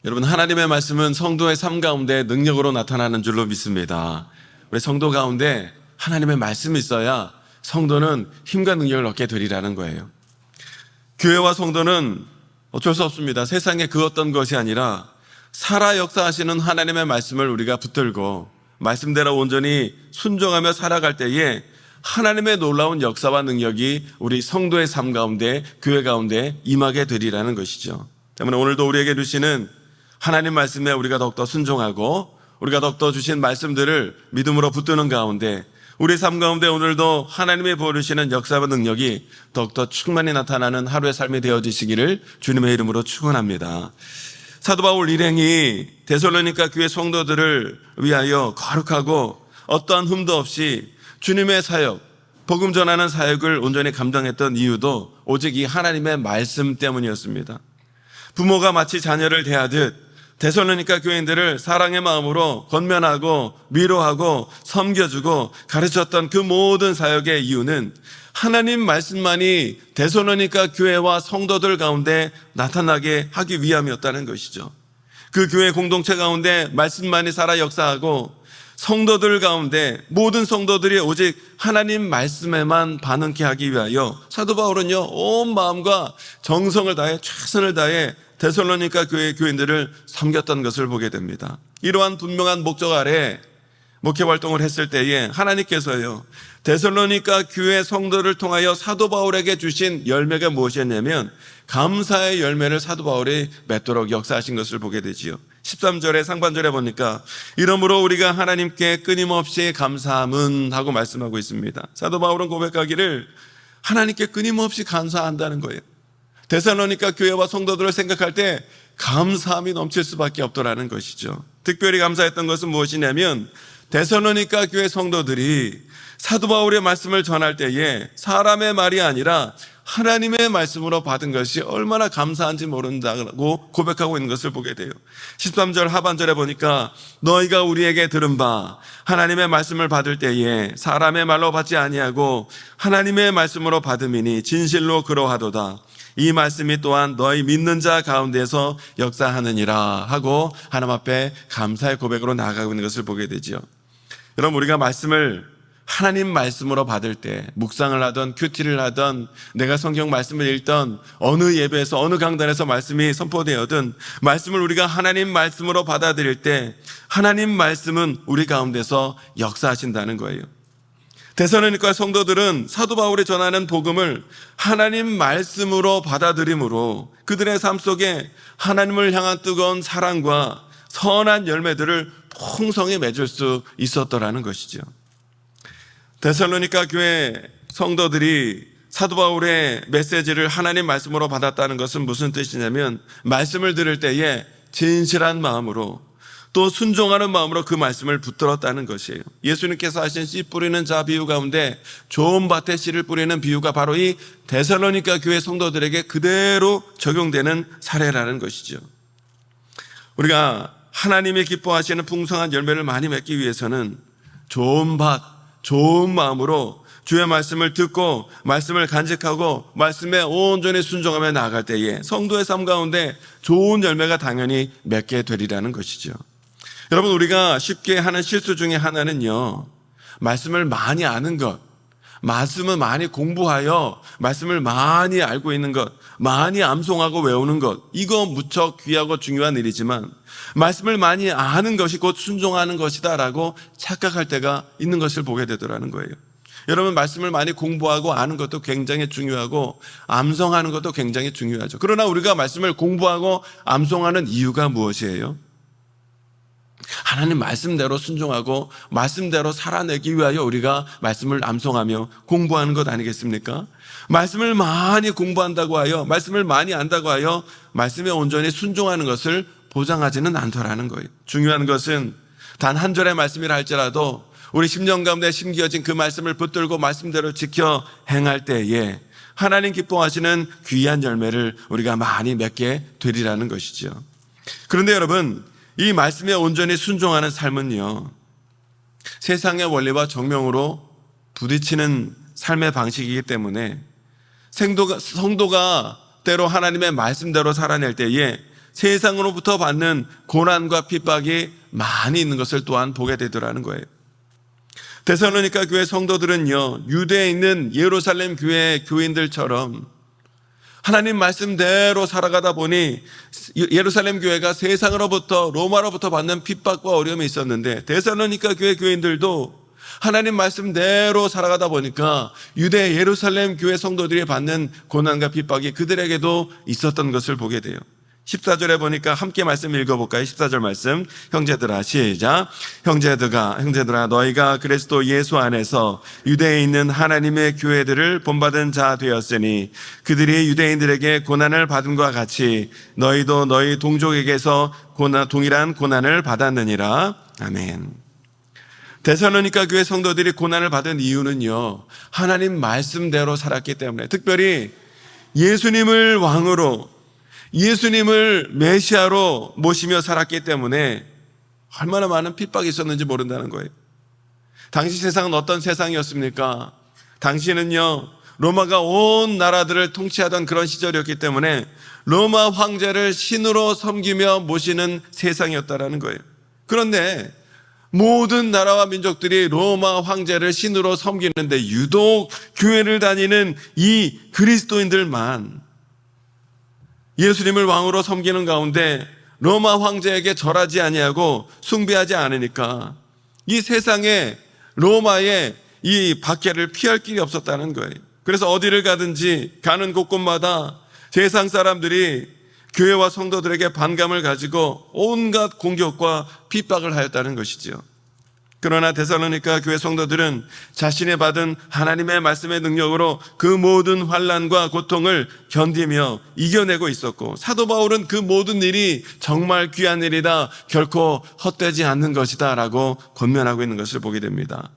여러분, 하나님의 말씀은 성도의 삶 가운데 능력으로 나타나는 줄로 믿습니다. 우리 성도 가운데 하나님의 말씀이 있어야 성도는 힘과 능력을 얻게 되리라는 거예요. 교회와 성도는 어쩔 수 없습니다. 세상에 그 어떤 것이 아니라 살아 역사하시는 하나님의 말씀을 우리가 붙들고 말씀대로 온전히 순종하며 살아갈 때에 하나님의 놀라운 역사와 능력이 우리 성도의 삶 가운데, 교회 가운데 임하게 되리라는 것이죠. 때문에 오늘도 우리에게 주시는 하나님 말씀에 우리가 더욱더 순종하고 우리가 더욱더 주신 말씀들을 믿음으로 붙드는 가운데 우리 삶 가운데 오늘도 하나님이 보여주시는 역사와 능력이 더욱더 충만히 나타나는 하루의 삶이 되어지시기를 주님의 이름으로 축원합니다. 사도 바울 일행이 데살로니가 교회 성도들을 위하여 거룩하고 어떠한 흠도 없이 주님의 사역, 복음 전하는 사역을 온전히 감당했던 이유도 오직 이 하나님의 말씀 때문이었습니다. 부모가 마치 자녀를 대하듯 데살로니가 교인들을 사랑의 마음으로 권면하고 위로하고 섬겨주고 가르쳤던 그 모든 사역의 이유는 하나님 말씀만이 데살로니가 교회와 성도들 가운데 나타나게 하기 위함이었다는 것이죠. 그 교회 공동체 가운데 말씀만이 살아 역사하고 성도들 가운데 모든 성도들이 오직 하나님 말씀에만 반응케 하기 위하여 사도 바울은요 온 마음과 정성을 다해 최선을 다해 데살로니가 교회 교인들을 섬겼던 것을 보게 됩니다. 이러한 분명한 목적 아래 목회 활동을 했을 때에 하나님께서요 데살로니가 교회 성도를 통하여 사도 바울에게 주신 열매가 무엇이었냐면 감사의 열매를 사도 바울이 맺도록 역사하신 것을 보게 되지요. 13절에 상반절에 보니까 이러므로 우리가 하나님께 끊임없이 감사함은 하고 말씀하고 있습니다. 사도 바울은 고백하기를 하나님께 끊임없이 감사한다는 거예요. 데살로니가 교회와 성도들을 생각할 때 감사함이 넘칠 수밖에 없더라는 것이죠. 특별히 감사했던 것은 무엇이냐면 데살로니가 교회 성도들이 사도 바울의 말씀을 전할 때에 사람의 말이 아니라 하나님의 말씀으로 받은 것이 얼마나 감사한지 모른다고 고백하고 있는 것을 보게 돼요. 13절 하반절에 보니까 너희가 우리에게 들은 바 하나님의 말씀을 받을 때에 사람의 말로 받지 아니하고 하나님의 말씀으로 받음이니 진실로 그러하도다. 이 말씀이 또한 너희 믿는 자 가운데서 역사하느니라 하고 하나님 앞에 감사의 고백으로 나아가고 있는 것을 보게 되죠. 여러분, 우리가 말씀을 하나님 말씀으로 받을 때 묵상을 하던 큐티를 하던 내가 성경 말씀을 읽던 어느 예배에서 어느 강단에서 말씀이 선포되어든 말씀을 우리가 하나님 말씀으로 받아들일 때 하나님 말씀은 우리 가운데서 역사하신다는 거예요. 데살로니가 성도들은 사도 바울이 전하는 복음을 하나님 말씀으로 받아들임으로 그들의 삶 속에 하나님을 향한 뜨거운 사랑과 선한 열매들을 풍성히 맺을 수 있었더라는 것이죠. 데살로니가 교회 성도들이 사도 바울의 메시지를 하나님 말씀으로 받았다는 것은 무슨 뜻이냐면 말씀을 들을 때에 진실한 마음으로 또 순종하는 마음으로 그 말씀을 붙들었다는 것이에요. 예수님께서 하신 씨 뿌리는 자 비유 가운데 좋은 밭에 씨를 뿌리는 비유가 바로 이 데살로니가 교회 성도들에게 그대로 적용되는 사례라는 것이죠. 우리가 하나님이 기뻐하시는 풍성한 열매를 많이 맺기 위해서는 좋은 밭, 좋은 마음으로 주의 말씀을 듣고 말씀을 간직하고 말씀에 온전히 순종하며 나아갈 때에 성도의 삶 가운데 좋은 열매가 당연히 맺게 되리라는 것이죠. 여러분, 우리가 쉽게 하는 실수 중에 하나는요 말씀을 많이 아는 것, 말씀을 많이 공부하여 말씀을 많이 알고 있는 것, 많이 암송하고 외우는 것, 이거 무척 귀하고 중요한 일이지만 말씀을 많이 아는 것이 곧 순종하는 것이다 라고 착각할 때가 있는 것을 보게 되더라는 거예요. 여러분, 말씀을 많이 공부하고 아는 것도 굉장히 중요하고 암송하는 것도 굉장히 중요하죠. 그러나 우리가 말씀을 공부하고 암송하는 이유가 무엇이에요? 하나님 말씀대로 순종하고 말씀대로 살아내기 위하여 우리가 말씀을 암송하며 공부하는 것 아니겠습니까? 말씀을 많이 공부한다고 하여 말씀을 많이 안다고 하여 말씀에 온전히 순종하는 것을 보장하지는 않더라는 거예요. 중요한 것은 단 한 절의 말씀이라 할지라도 우리 10년 가운데 심겨진 그 말씀을 붙들고 말씀대로 지켜 행할 때에 하나님 기뻐하시는 귀한 열매를 우리가 많이 맺게 되리라는 것이죠. 그런데 여러분, 이 말씀에 온전히 순종하는 삶은요 세상의 원리와 정명으로 부딪히는 삶의 방식이기 때문에 성도가 때로 하나님의 말씀대로 살아낼 때에 세상으로부터 받는 고난과 핍박이 많이 있는 것을 또한 보게 되더라는 거예요. 데살로니가 교회 성도들은요, 유대에 있는 예루살렘 교회 교인들처럼 하나님 말씀대로 살아가다 보니 예루살렘 교회가 세상으로부터, 로마로부터 받는 핍박과 어려움이 있었는데, 데살로니가 교회 교인들도 하나님 말씀대로 살아가다 보니까 유대 예루살렘 교회 성도들이 받는 고난과 핍박이 그들에게도 있었던 것을 보게 돼요. 14절에 보니까 함께 말씀 읽어볼까요? 14절 말씀, 형제들아, 시작. 형제들아, 너희가 그리스도 예수 안에서 유대에 있는 하나님의 교회들을 본받은 자 되었으니 그들이 유대인들에게 고난을 받음과 같이 너희도 너희 동족에게서 동일한 고난을 받았느니라. 아멘. 데살로니가 교회 성도들이 고난을 받은 이유는요, 하나님 말씀대로 살았기 때문에, 특별히 예수님을 왕으로, 예수님을 메시아로 모시며 살았기 때문에 얼마나 많은 핍박이 있었는지 모른다는 거예요. 당시 세상은 어떤 세상이었습니까? 당시는요, 로마가 온 나라들을 통치하던 그런 시절이었기 때문에 로마 황제를 신으로 섬기며 모시는 세상이었다라는 거예요. 그런데 모든 나라와 민족들이 로마 황제를 신으로 섬기는데 유독 교회를 다니는 이 그리스도인들만 예수님을 왕으로 섬기는 가운데 로마 황제에게 절하지 아니하고 숭배하지 않으니까 이 세상에 로마의 이 박해를 피할 길이 없었다는 거예요. 그래서 어디를 가든지 가는 곳곳마다 세상 사람들이 교회와 성도들에게 반감을 가지고 온갖 공격과 핍박을 하였다는 것이지요. 그러나 데살로니가 교회 성도들은 자신이 받은 하나님의 말씀의 능력으로 그 모든 환난과 고통을 견디며 이겨내고 있었고, 사도 바울은 그 모든 일이 정말 귀한 일이다, 결코 헛되지 않는 것이다 라고 권면하고 있는 것을 보게 됩니다.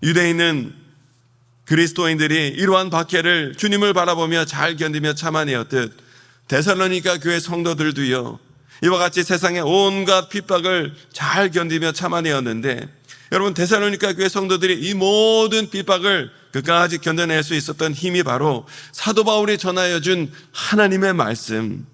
유대에 있는 그리스도인들이 이러한 박해를 주님을 바라보며 잘 견디며 참아내었듯 데살로니가 교회 성도들도요, 이와 같이 세상의 온갖 핍박을 잘 견디며 참아내었는데, 여러분, 데살로니가 교회 성도들이 이 모든 핍박을 끝까지 견뎌낼 수 있었던 힘이 바로 사도 바울이 전하여 준 하나님의 말씀,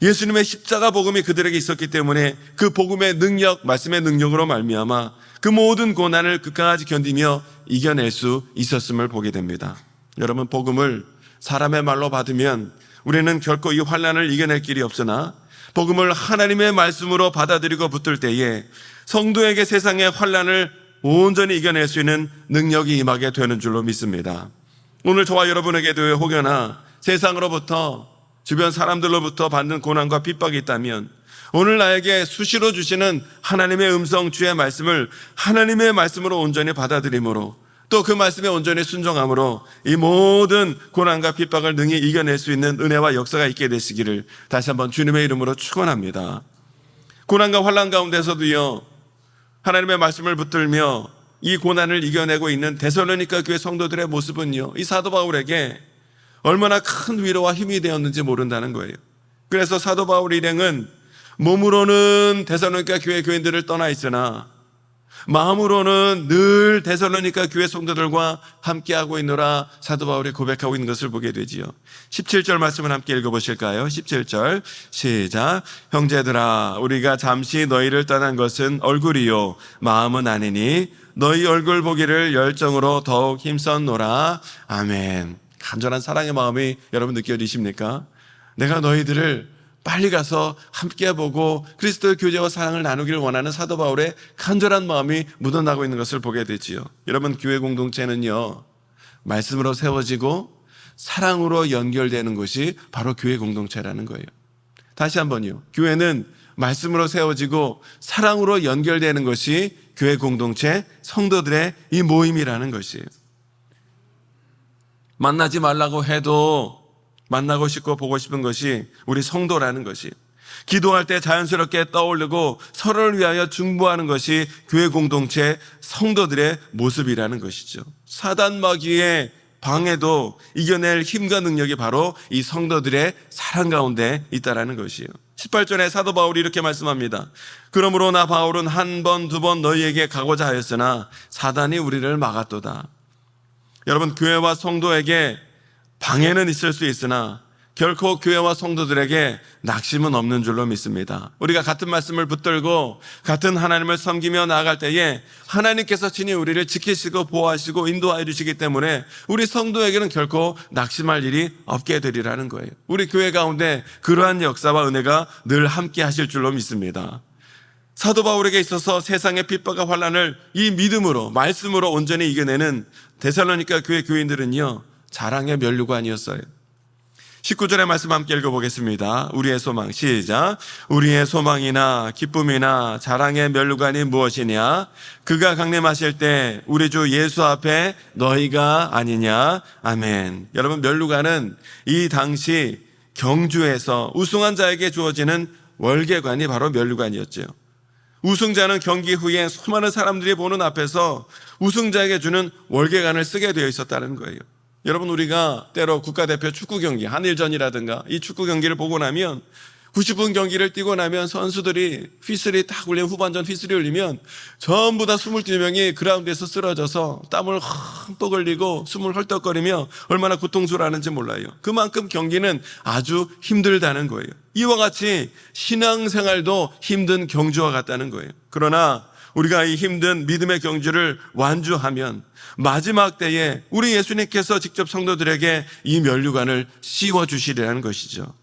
예수님의 십자가 복음이 그들에게 있었기 때문에 그 복음의 능력, 말씀의 능력으로 말미암아 그 모든 고난을 끝까지 견디며 이겨낼 수 있었음을 보게 됩니다. 여러분, 복음을 사람의 말로 받으면 우리는 결코 이 환난을 이겨낼 길이 없으나 복음을 하나님의 말씀으로 받아들이고 붙들 때에 성도에게 세상의 환난을 온전히 이겨낼 수 있는 능력이 임하게 되는 줄로 믿습니다. 오늘 저와 여러분에게도 혹여나 세상으로부터, 주변 사람들로부터 받는 고난과 핍박이 있다면 오늘 나에게 수시로 주시는 하나님의 음성, 주의 말씀을 하나님의 말씀으로 온전히 받아들임으로, 또 그 말씀에 온전히 순종함으로 이 모든 고난과 핍박을 능히 이겨낼 수 있는 은혜와 역사가 있게 되시기를 다시 한번 주님의 이름으로 축원합니다. 고난과 환난 가운데서도요, 하나님의 말씀을 붙들며 이 고난을 이겨내고 있는 데살로니가 교회 성도들의 모습은요, 이 사도 바울에게 얼마나 큰 위로와 힘이 되었는지 모른다는 거예요. 그래서 사도 바울 일행은 몸으로는 데살로니가 교회 교인들을 떠나 있으나 마음으로는 늘 데살로니가 교회 성도들과 함께하고 있노라 사도 바울이 고백하고 있는 것을 보게 되지요. 17절 말씀을 함께 읽어보실까요? 17절 시작. 형제들아, 우리가 잠시 너희를 떠난 것은 얼굴이요 마음은 아니니 너희 얼굴 보기를 열정으로 더욱 힘썼노라. 아멘. 간절한 사랑의 마음이 여러분 느껴지십니까? 내가 너희들을 빨리 가서 함께 보고 그리스도의 교제와 사랑을 나누기를 원하는 사도 바울의 간절한 마음이 묻어나고 있는 것을 보게 되지요. 여러분, 교회 공동체는요, 말씀으로 세워지고 사랑으로 연결되는 것이 바로 교회 공동체라는 거예요. 다시 한번요, 교회는 말씀으로 세워지고 사랑으로 연결되는 것이 교회 공동체, 성도들의 이 모임이라는 것이에요. 만나지 말라고 해도 만나고 싶고 보고 싶은 것이 우리 성도라는 것이, 기도할 때 자연스럽게 떠오르고 서로를 위하여 중보하는 것이 교회 공동체 성도들의 모습이라는 것이죠. 사단 마귀의 방해도 이겨낼 힘과 능력이 바로 이 성도들의 사랑 가운데 있다라는 것이에요. 18절에 사도 바울이 이렇게 말씀합니다. 그러므로 나 바울은 한 번, 두 번 너희에게 가고자 하였으나 사단이 우리를 막았도다. 여러분, 교회와 성도에게 방해는 있을 수 있으나 결코 교회와 성도들에게 낙심은 없는 줄로 믿습니다. 우리가 같은 말씀을 붙들고 같은 하나님을 섬기며 나아갈 때에 하나님께서 친히 우리를 지키시고 보호하시고 인도하여 주시기 때문에 우리 성도에게는 결코 낙심할 일이 없게 되리라는 거예요. 우리 교회 가운데 그러한 역사와 은혜가 늘 함께 하실 줄로 믿습니다. 사도 바울에게 있어서 세상의 핍박과 환난을 이 믿음으로, 말씀으로 온전히 이겨내는 데살로니가 교회 교인들은요, 자랑의 면류가 아니었어요. 19절의 말씀 함께 읽어보겠습니다. 우리의 소망, 시작. 우리의 소망이나 기쁨이나 자랑의 면류관이 무엇이냐? 그가 강림하실 때 우리 주 예수 앞에 너희가 아니냐? 아멘. 여러분, 면류관은 이 당시 경주에서 우승한 자에게 주어지는 월계관이 바로 면류관이었죠. 우승자는 경기 후에 수많은 사람들이 보는 앞에서 우승자에게 주는 월계관을 쓰게 되어 있었다는 거예요. 여러분, 우리가 때로 국가대표 축구 경기, 한일전이라든가 이 축구 경기를 보고 나면 90분 경기를 뛰고 나면 선수들이 휘슬이 딱 울리면, 후반전 휘슬이 울리면 전부 다 22명이 그라운드에서 쓰러져서 땀을 흠뻑 흘리고 숨을 헐떡거리며 얼마나 고통스러워하는지 몰라요. 그만큼 경기는 아주 힘들다는 거예요. 이와 같이 신앙생활도 힘든 경주와 같다는 거예요. 그러나 우리가 이 힘든 믿음의 경주를 완주하면 마지막 때에 우리 예수님께서 직접 성도들에게 이 면류관을 씌워주시리라는 것이죠.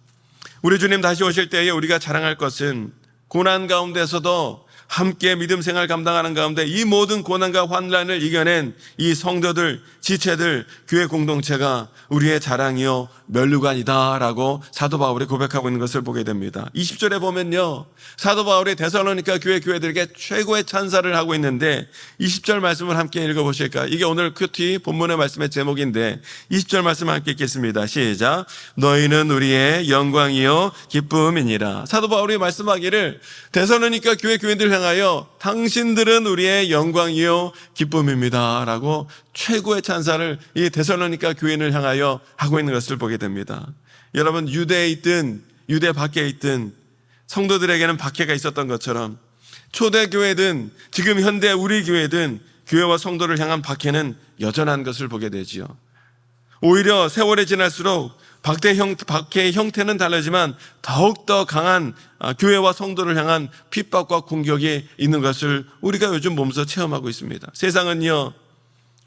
우리 주님 다시 오실 때에 우리가 자랑할 것은 고난 가운데서도 함께 믿음 생활 감당하는 가운데 이 모든 고난과 환난을 이겨낸 이 성도들, 지체들, 교회 공동체가 우리의 자랑이요 면류관이다라고 사도 바울이 고백하고 있는 것을 보게 됩니다. 20절에 보면요, 사도 바울이 데살로니가 교회들에게 최고의 찬사를 하고 있는데 20절 말씀을 함께 읽어보실까요? 이게 오늘 큐티 본문의 말씀의 제목인데 20절 말씀 함께 읽겠습니다. 시작. 너희는 우리의 영광이요 기쁨이니라. 사도 바울이 말씀하기를 데살로니가 교회들 향하여 당신들은 우리의 영광이요 기쁨입니다 라고 최고의 찬사를 이 데살로니가 교인을 향하여 하고 있는 것을 보게 됩니다. 여러분, 유대에 있든 유대 밖에 있든 성도들에게는 박해가 있었던 것처럼 초대교회든 지금 현대 우리 교회든 교회와 성도를 향한 박해는 여전한 것을 보게 되지요. 오히려 세월이 지날수록 박해의 형태는 다르지만 더욱더 강한 교회와 성도를 향한 핍박과 공격이 있는 것을 우리가 요즘 몸소 체험하고 있습니다. 세상은요,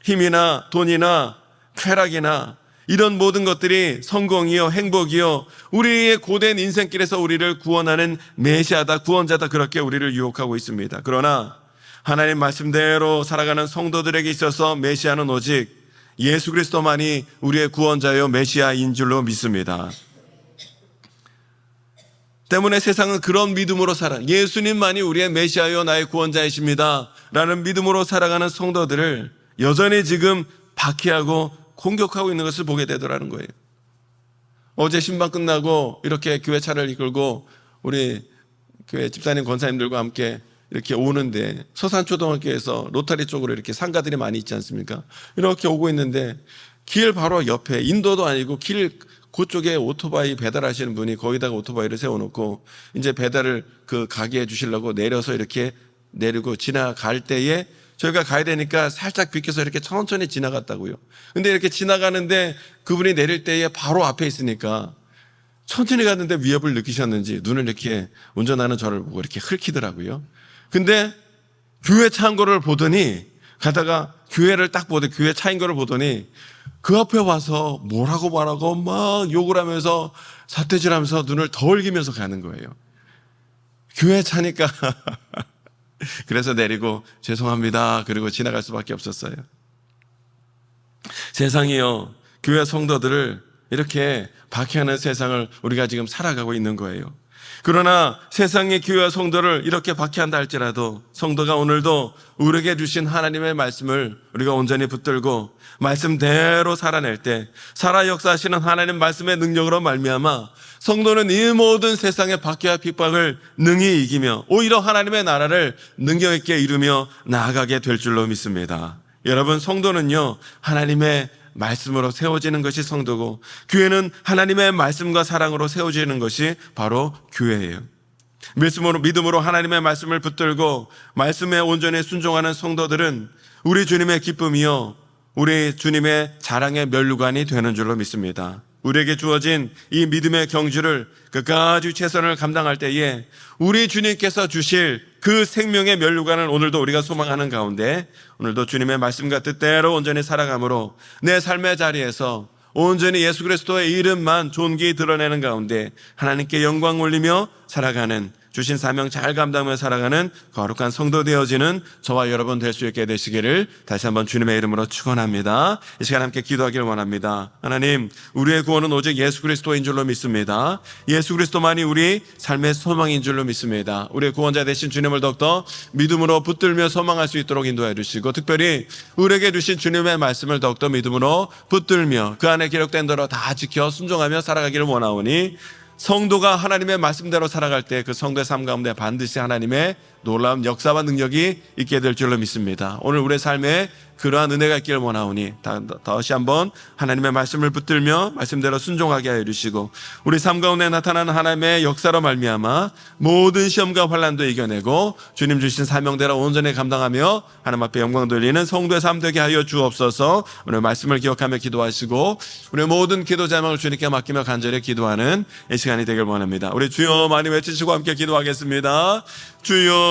힘이나 돈이나 쾌락이나 이런 모든 것들이 성공이요 행복이요 우리의 고된 인생길에서 우리를 구원하는 메시아다, 구원자다, 그렇게 우리를 유혹하고 있습니다. 그러나 하나님 말씀대로 살아가는 성도들에게 있어서 메시아는 오직 예수 그리스도만이 우리의 구원자요 메시아인 줄로 믿습니다. 때문에 세상은 그런 믿음으로 살아, 예수님만이 우리의 메시아요 나의 구원자이십니다 라는 믿음으로 살아가는 성도들을 여전히 지금 박해하고 공격하고 있는 것을 보게 되더라는 거예요. 어제 신방 끝나고 이렇게 교회 차를 이끌고 우리 교회 집사님 권사님들과 함께 이렇게 오는데 서산초등학교에서 로타리 쪽으로 이렇게 상가들이 많이 있지 않습니까? 이렇게 오고 있는데 길 바로 옆에, 인도도 아니고 길 그쪽에 오토바이 배달하시는 분이 거기다가 오토바이를 세워놓고 이제 배달을 그 가게 해주시려고 내려서 이렇게 내리고 지나갈 때에 저희가 가야 되니까 살짝 비켜서 이렇게 천천히 지나갔다고요. 근데 이렇게 지나가는데 그분이 내릴 때에 바로 앞에 있으니까 천천히 갔는데 위협을 느끼셨는지 눈을 이렇게 운전하는 저를 보고 이렇게 훑히더라고요. 근데 교회 차인 거를 보더니 가다가 교회를 딱 보더니 교회 차인 거를 보더니 그 앞에 와서 뭐라고 말하고 막 욕을 하면서 삿대질하면서 눈을 더 흘기면서 가는 거예요. 교회 차니까 그래서 내리고 죄송합니다 그리고 지나갈 수밖에 없었어요. 세상이요, 교회 성도들을 이렇게 박해하는 세상을 우리가 지금 살아가고 있는 거예요. 그러나 세상의 교회와 성도를 이렇게 박해한다 할지라도 성도가 오늘도 우리에게 주신 하나님의 말씀을 우리가 온전히 붙들고 말씀대로 살아낼 때 살아 역사하시는 하나님 말씀의 능력으로 말미암아 성도는 이 모든 세상의 박해와 핍박을 능히 이기며 오히려 하나님의 나라를 능력 있게 이루며 나아가게 될 줄로 믿습니다. 여러분, 성도는요 하나님의 말씀으로 세워지는 것이 성도고 교회는 하나님의 말씀과 사랑으로 세워지는 것이 바로 교회예요. 믿음으로 하나님의 말씀을 붙들고 말씀에 온전히 순종하는 성도들은 우리 주님의 기쁨이요 우리 주님의 자랑의 면류관이 되는 줄로 믿습니다. 우리에게 주어진 이 믿음의 경주를 끝까지 최선을 감당할 때에 우리 주님께서 주실 그 생명의 면류관을 오늘도 우리가 소망하는 가운데 오늘도 주님의 말씀과 뜻대로 온전히 살아감으로 내 삶의 자리에서 온전히 예수 그리스도의 이름만 존귀히 드러내는 가운데 하나님께 영광 올리며 살아가는, 주신 사명 잘 감당하며 살아가는 거룩한 성도 되어지는 저와 여러분 될 수 있게 되시기를 다시 한번 주님의 이름으로 축원합니다. 이 시간 함께 기도하기를 원합니다. 하나님, 우리의 구원은 오직 예수 그리스도인 줄로 믿습니다. 예수 그리스도만이 우리 삶의 소망인 줄로 믿습니다. 우리의 구원자 되신 주님을 더욱더 믿음으로 붙들며 소망할 수 있도록 인도해 주시고, 특별히 우리에게 주신 주님의 말씀을 더욱더 믿음으로 붙들며 그 안에 기록된 대로 다 지켜 순종하며 살아가기를 원하오니, 성도가 하나님의 말씀대로 살아갈 때 그 성도의 삶 가운데 반드시 하나님의 놀라운 역사와 능력이 있게 될 줄로 믿습니다. 오늘 우리의 삶에 그러한 은혜가 있기를 원하오니 다시 한번 하나님의 말씀을 붙들며 말씀대로 순종하게 하여 주시고, 우리 삶 가운데 나타나는 하나님의 역사로 말미암아 모든 시험과 환난도 이겨내고 주님 주신 사명대로 온전히 감당하며 하나님 앞에 영광 돌리는 성도의 삶 되게 하여 주옵소서. 오늘 말씀을 기억하며 기도하시고 우리의 모든 기도 제목을 주님께 맡기며 간절히 기도하는 이 시간이 되길 원합니다. 우리 주여 많이 외치시고 함께 기도하겠습니다. 주여.